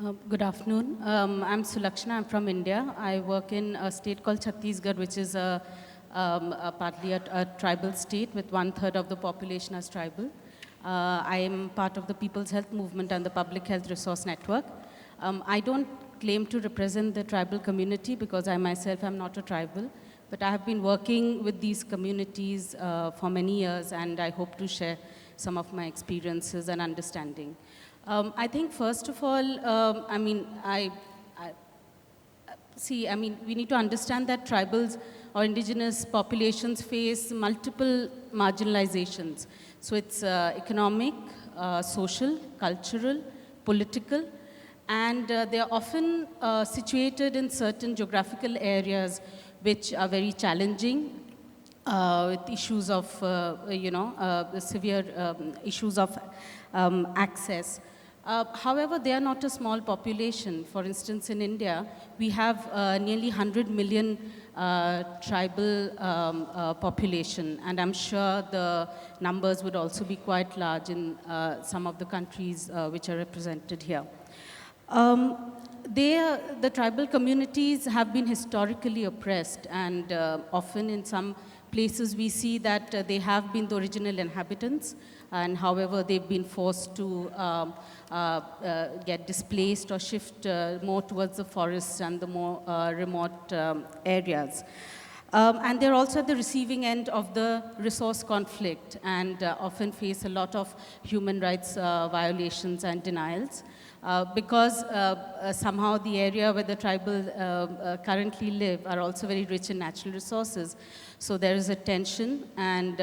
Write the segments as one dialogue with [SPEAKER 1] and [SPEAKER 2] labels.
[SPEAKER 1] Good afternoon. I'm Sulakshana. I'm from India. I work in a state called Chhattisgarh, which is partly a tribal state with 1/3 of the population as tribal. I am part of the People's Health Movement and the Public Health Resource Network. I don't claim to represent the tribal community because I myself am not a tribal, but I have been working with these communities for many years, and I hope to share some of my experiences and understanding. I think first of all, we need to understand that tribals or indigenous populations face multiple marginalizations. So it's economic, social, cultural, political, and they are often situated in certain geographical areas which are very challenging, with issues of, severe issues of access. However, they are not a small population. For instance, in India, we have nearly 100 million tribal population, and I'm sure the numbers would also be quite large in some of the countries which are represented here. The tribal communities have been historically oppressed, and often in some places we see that they have been the original inhabitants, and however they've been forced to get displaced or shift more towards the forests and the more remote areas. And they're also at the receiving end of the resource conflict and often face a lot of human rights violations and denials. Because somehow the area where the tribal currently live are also very rich in natural resources. So there is a tension, and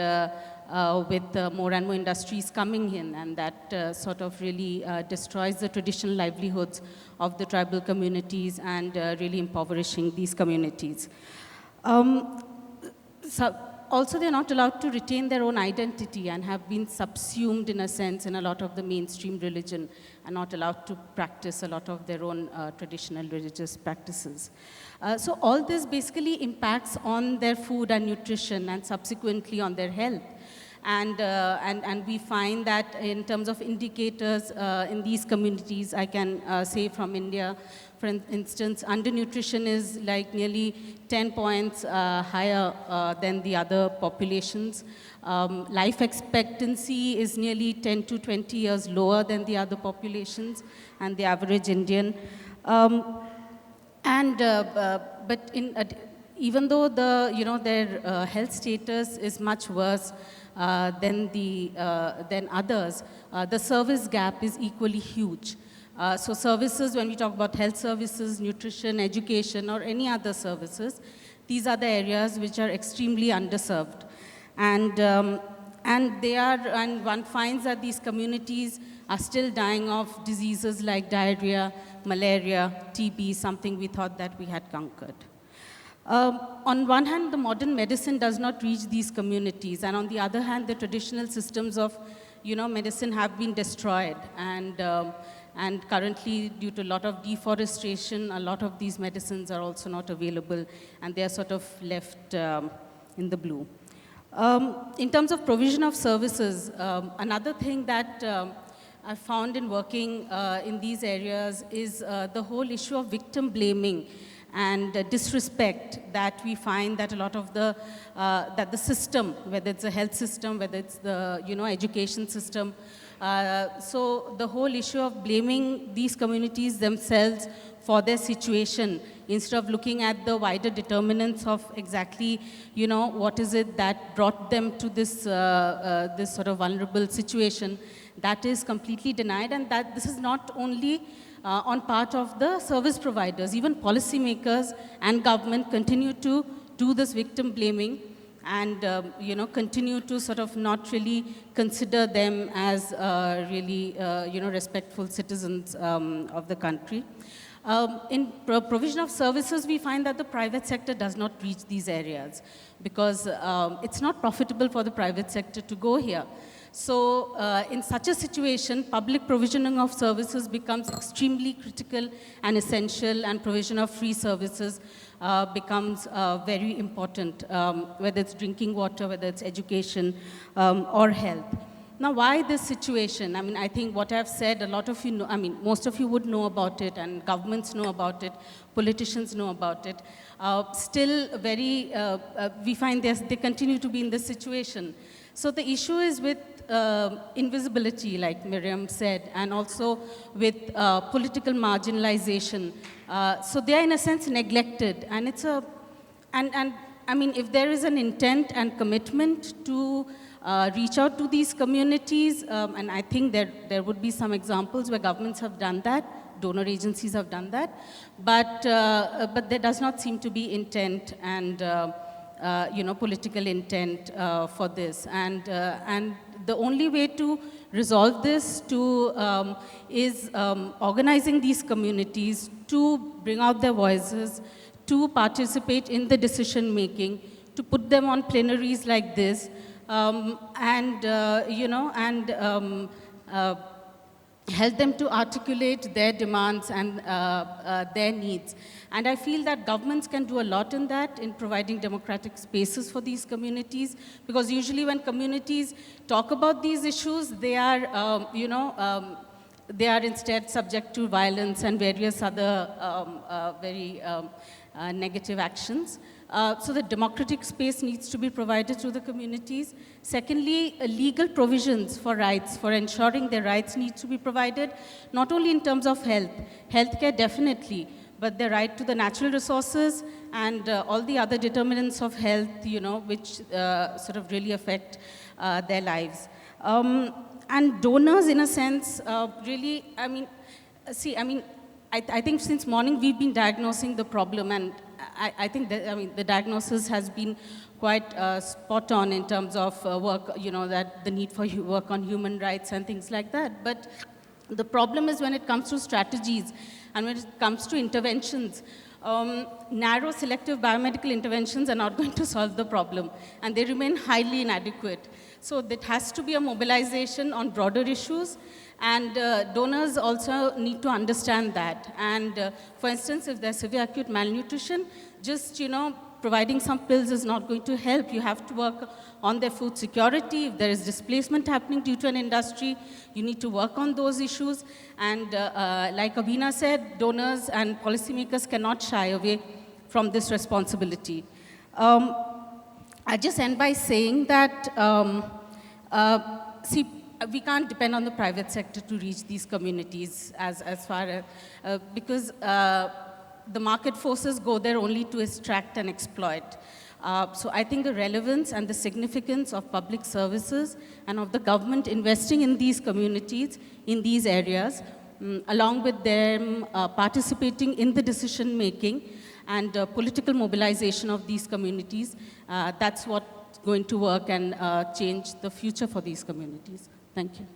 [SPEAKER 1] with more and more industries coming in, and that sort of really destroys the traditional livelihoods of the tribal communities and really impoverishing these communities. Also, they're not allowed to retain their own identity and have been subsumed, in a sense, in a lot of the mainstream religion and not allowed to practice a lot of their own traditional religious practices. So all this basically impacts on their food and nutrition and subsequently on their health. And we find that in terms of indicators in these communities, I can say from India, for instance, undernutrition is like nearly 10 points higher than the other populations. Life expectancy is nearly 10 to 20 years lower than the other populations and the average Indian. Even though their health status is much worse than others, the service gap is equally huge. So services, when we talk about health services, nutrition, education, or any other services, these are the areas which are extremely underserved. And one finds that these communities are still dying of diseases like diarrhea, malaria, TB, something we thought that we had conquered. On one hand, the modern medicine does not reach these communities, and on the other hand, the traditional systems of medicine have been destroyed, and currently, due to a lot of deforestation, a lot of these medicines are also not available, and they are sort of left in the blue. In terms of provision of services, another thing that I found in working in these areas is the whole issue of victim blaming and disrespect that we find that a lot of that the system, whether it's the health system, whether it's the education system, so the whole issue of blaming these communities themselves for their situation instead of looking at the wider determinants of exactly what is it that brought them to this this sort of vulnerable situation, that is completely denied, and that this is not only on part of the service providers. Even policymakers and government continue to do this victim blaming and continue to sort of not really consider them as really respectful citizens of the country. In provision of services, we find that the private sector does not reach these areas because it's not profitable for the private sector to go here. So in such a situation, public provisioning of services becomes extremely critical and essential, and provision of free services becomes very important, whether it's drinking water, whether it's education or health. Now, why this situation? I mean, I think what I've said, a lot of you know, I mean, most of you would know about it, and governments know about it, politicians know about it. Still we find they continue to be in this situation. So the issue is with invisibility, like Miriam said, and also with political marginalization. So they are, in a sense, neglected, and it's a, and I mean, if there is an intent and commitment to reach out to these communities, and I think there would be some examples where governments have done that, donor agencies have done that, but there does not seem to be intent and political intent for this, and the only way to resolve this is organizing these communities to bring out their voices, to participate in the decision making, to put them on plenaries like this, help them to articulate their demands and their needs. And I feel that governments can do a lot in that, in providing democratic spaces for these communities, because usually when communities talk about these issues, they are, they are instead subject to violence and various other very negative actions. So the democratic space needs to be provided to the communities. Secondly, legal provisions for rights, for ensuring their rights need to be provided, not only in terms of healthcare definitely, but their right to the natural resources and all the other determinants of health, which sort of really affect their lives. And donors, in a sense, really, I think since morning we've been diagnosing the problem, and I think that, the diagnosis has been quite spot on in terms of work, that the need for work on human rights and things like that. But the problem is when it comes to strategies and when it comes to interventions, narrow selective biomedical interventions are not going to solve the problem, and they remain highly inadequate. So there has to be a mobilization on broader issues, and donors also need to understand that. And for instance, if there's severe acute malnutrition, just providing some pills is not going to help. You have to work on their food security. If there is displacement happening due to an industry, you need to work on those issues. And like Abhina said, donors and policymakers cannot shy away from this responsibility. I just end by saying that, we can't depend on the private sector to reach these communities as far as, because the market forces go there only to extract and exploit. So I think the relevance and the significance of public services and of the government investing in these communities, in these areas, along with them participating in the decision making and political mobilization of these communities, that's what's going to work and change the future for these communities. Thank you.